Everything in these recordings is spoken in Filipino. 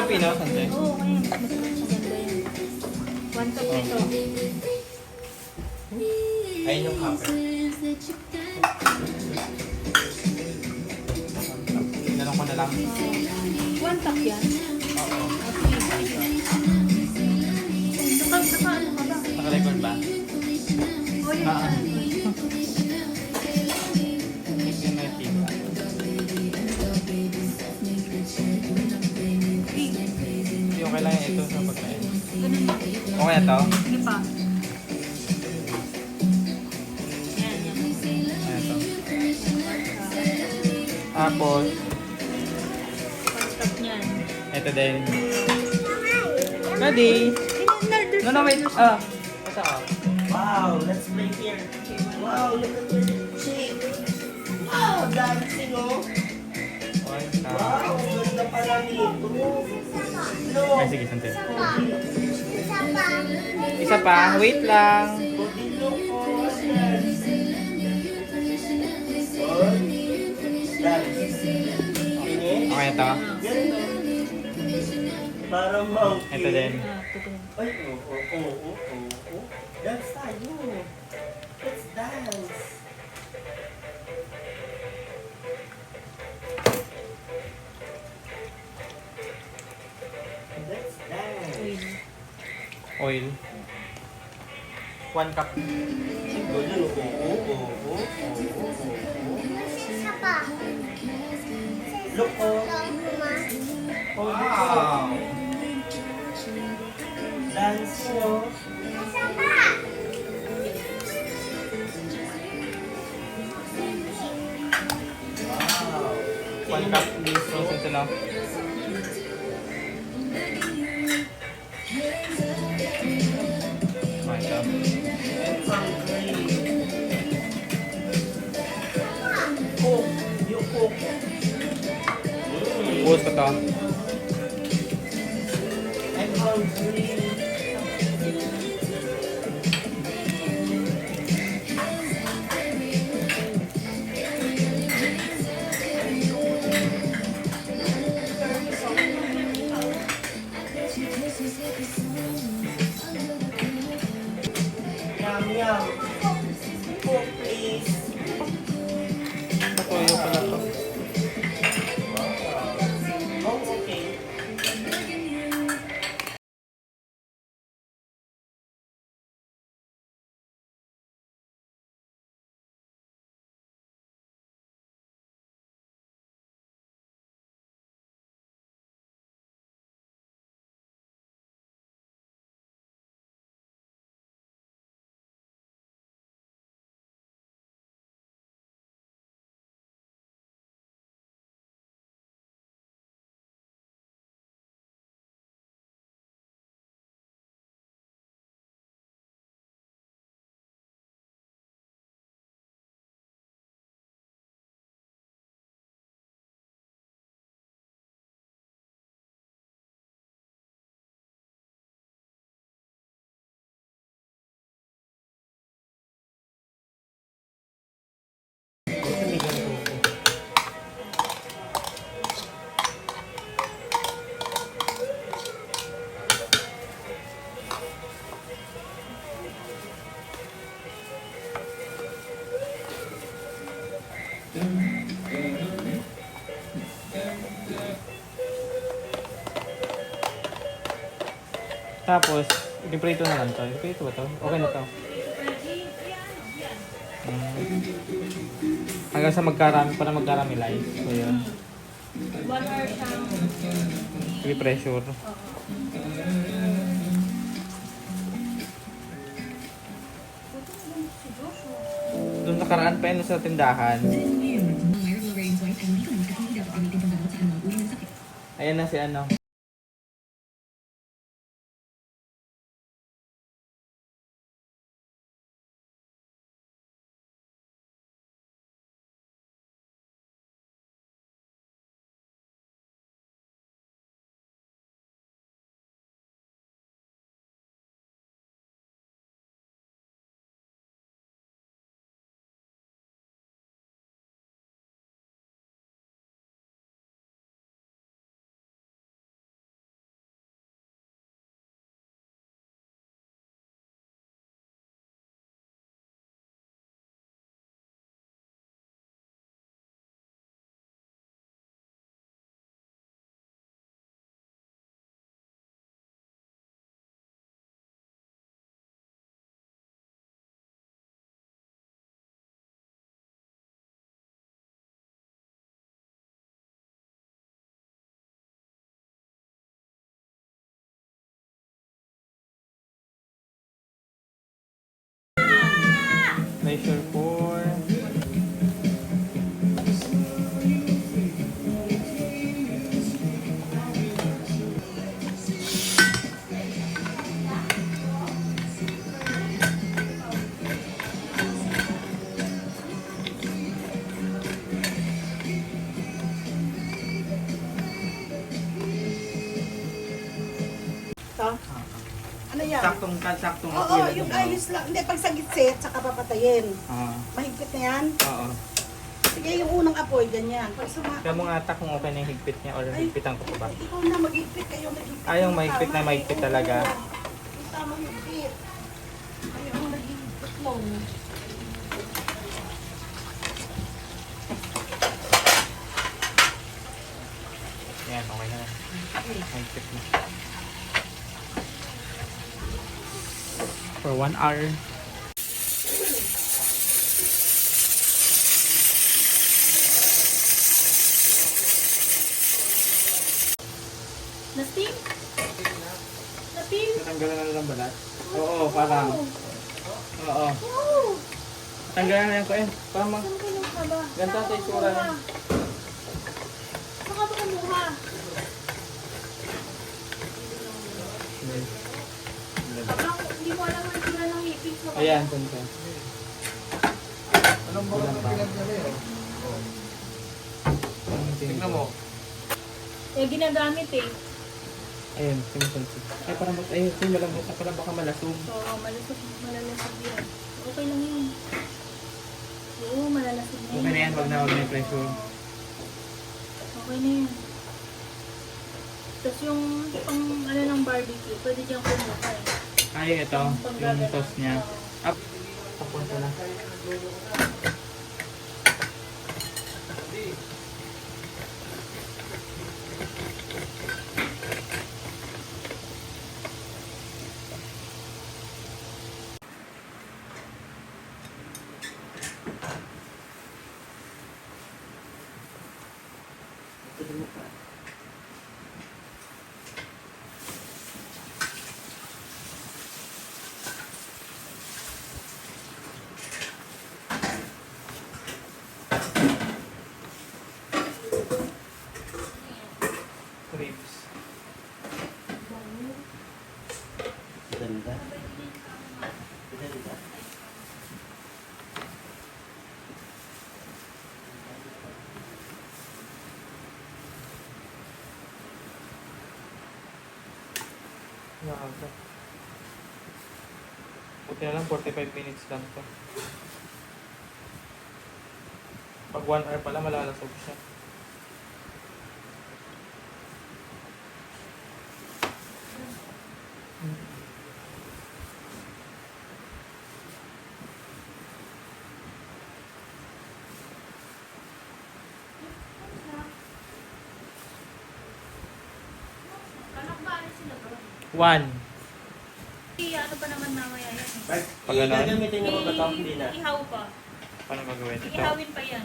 Filipino, Sante? Oo, kaya mas maganda yan. 1 cup ito. Ayun yung copper. Tinanong ko na lang. 1 cup yan. Oo. Naka ano ka ba? Naka-record ba? O yun. Ah. Yung may pizza. Hindi, okay lang ito sa pagkain. Ganun ba? Okay na to? Sige pa. Yan, yan. Ayan to. Tapos, 1 cup niyan. ito din. Ready? No, no, wait. Ah. Basta ka. Wow, let's play here. Wow, look at your chick. Wow, dancing oh. One, Wow, ganda pala nito. No. Ay, sige, sante. Isa pa. Wait lang. Body look oh. Dance. One. Dance. Finish. Okay na to. Ganda. Parang monkey. Ito din. Ah, ito din. Ay, oh. Dance tayo. Let's dance. Let's dance. Oil. Oil. 1 cup. Ganyan, oo. Look, oh. Wow! Dance, oh. Wow. 1 cup. So, ito lang. Okay, ito. And some green. Coke. Yung Coke. Buhos ko to. I'm hungry. Yum, yum. Coke, please. Patuyo pala to. Oh, okay. Tapos, ipiprito na lang to. Ipiprito ba to? Okay na to. Hanggang sa magkarami, para magkaramelize. So, yun. 1 hour siyang... I-pressure. Doon nakaraan pa yun sa tindahan. Ayan na si ano. pressure for... Ito? Ano yan? Saktong Oo, yung ayos lang. Hindi, pag sa gitset, saka papatayin. Ah, Mahigpit na yan. oo. Sige, yung unang apoy, ganyan. Pag sumaka, Kaya mo nga ata kung okay na yung higpit niya or higpitan ko pa ba? ikaw na maghigpit, kayo maghigpit. Yung mahigpit na mahigpit talaga. Yung tamang higpit. Kayo ang naghihigpit mo. Yan, okay na. Mahigpit na. For 1 hour. Nastim? Nastim? Natanggalan na lang balat? Oo, parang. Oo. Oh! Tanggalan na yan ko eh. Parang mag... Saan kayo ka ba? Ganito sa isura niya. Saan ka ba kumuha? Parang hindi mo alam ang itsura ng ipis mo. Ayan, punta. Anong ba tingnan mo. Eh, ginagamit eh. Ayan, sumusunod. Ay, parang ay, malambot na pala baka malasog. Oo, malalasog yan. Okay lang yun. Oo, malalasog na Okay na yan, wag na yung pressure. Okay na yan. Tapos yung pang ano ng barbecue, pwede diyang kumuha eh. Ay, ito, yung sauce niya. Up. Papunta na. Ribs. Ganda. Ganda. Nakaka. Buti na lang, 45 minutes lang to. Pag 1 hour pala, malalasog siya. Anak ba rin sila bro? 1. Ano pa naman mamaya yan eh. Pag ganon? Gagamitin niyo pa ba ito? Hindi na. Ihaw pa. Paano gagawin ito? Ihawin pa yan.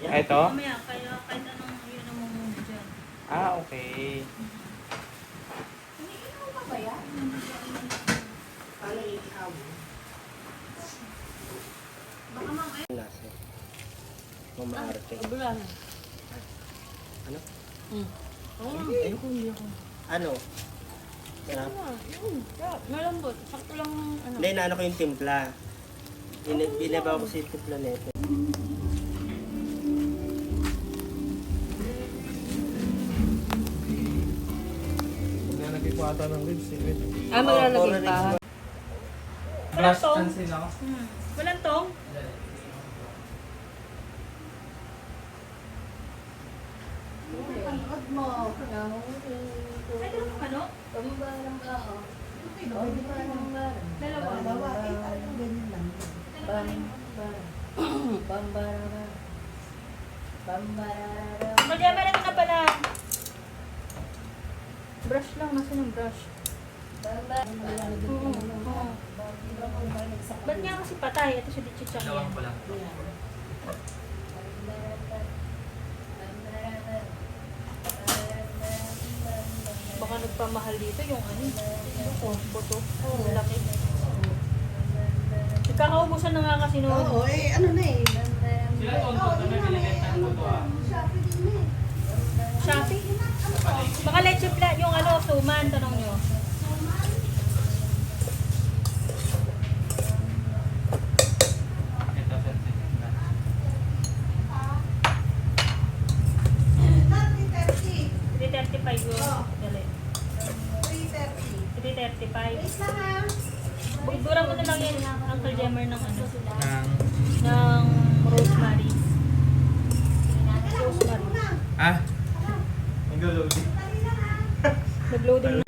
Ah, ito? Mamaya, kaya kahit anong yun ang mumuna dyan. Ah, okay. Iniihaw pa ba yan? Paano iihaw? Baka mamaya. Lasa. Mamaarte. Abulan. Ano? Ayoko, hindi ako. Ano? Sarap. Malambot. Sakto lang ng ano. Hindi, naano ko yung timpla. Binabaw ko sa timpla nito. Maglalagay ko ata ng ribs eh. Maglalagay pa. Brush tong? and sila. Walang tong? Panood mo. Ay, dalawang ano? Dalawa. Dalawa, eh, parang ganyan lang. Magyama naman na pala. Brush lang. Nasaan yung brush? Oo. Ba't nga kasi patay? Ito siya di chichang yan. pala. Baka nagpamahal dito yung ano. Buto. Laki. Kakao mo naubusan na nga kasi noon. Oo, ano na eh. Sila tonton na may binigay ng luto ah. Shopee? Baka leche plan, yung ano, suman, tanong nyo. Ito sir. 335 yun. Dali. 335. Bugdura mo na lang yan, Uncle Jemmer, ng ano, ng rosemary. Rosemary. Ah? Nag-loading. Nag-loading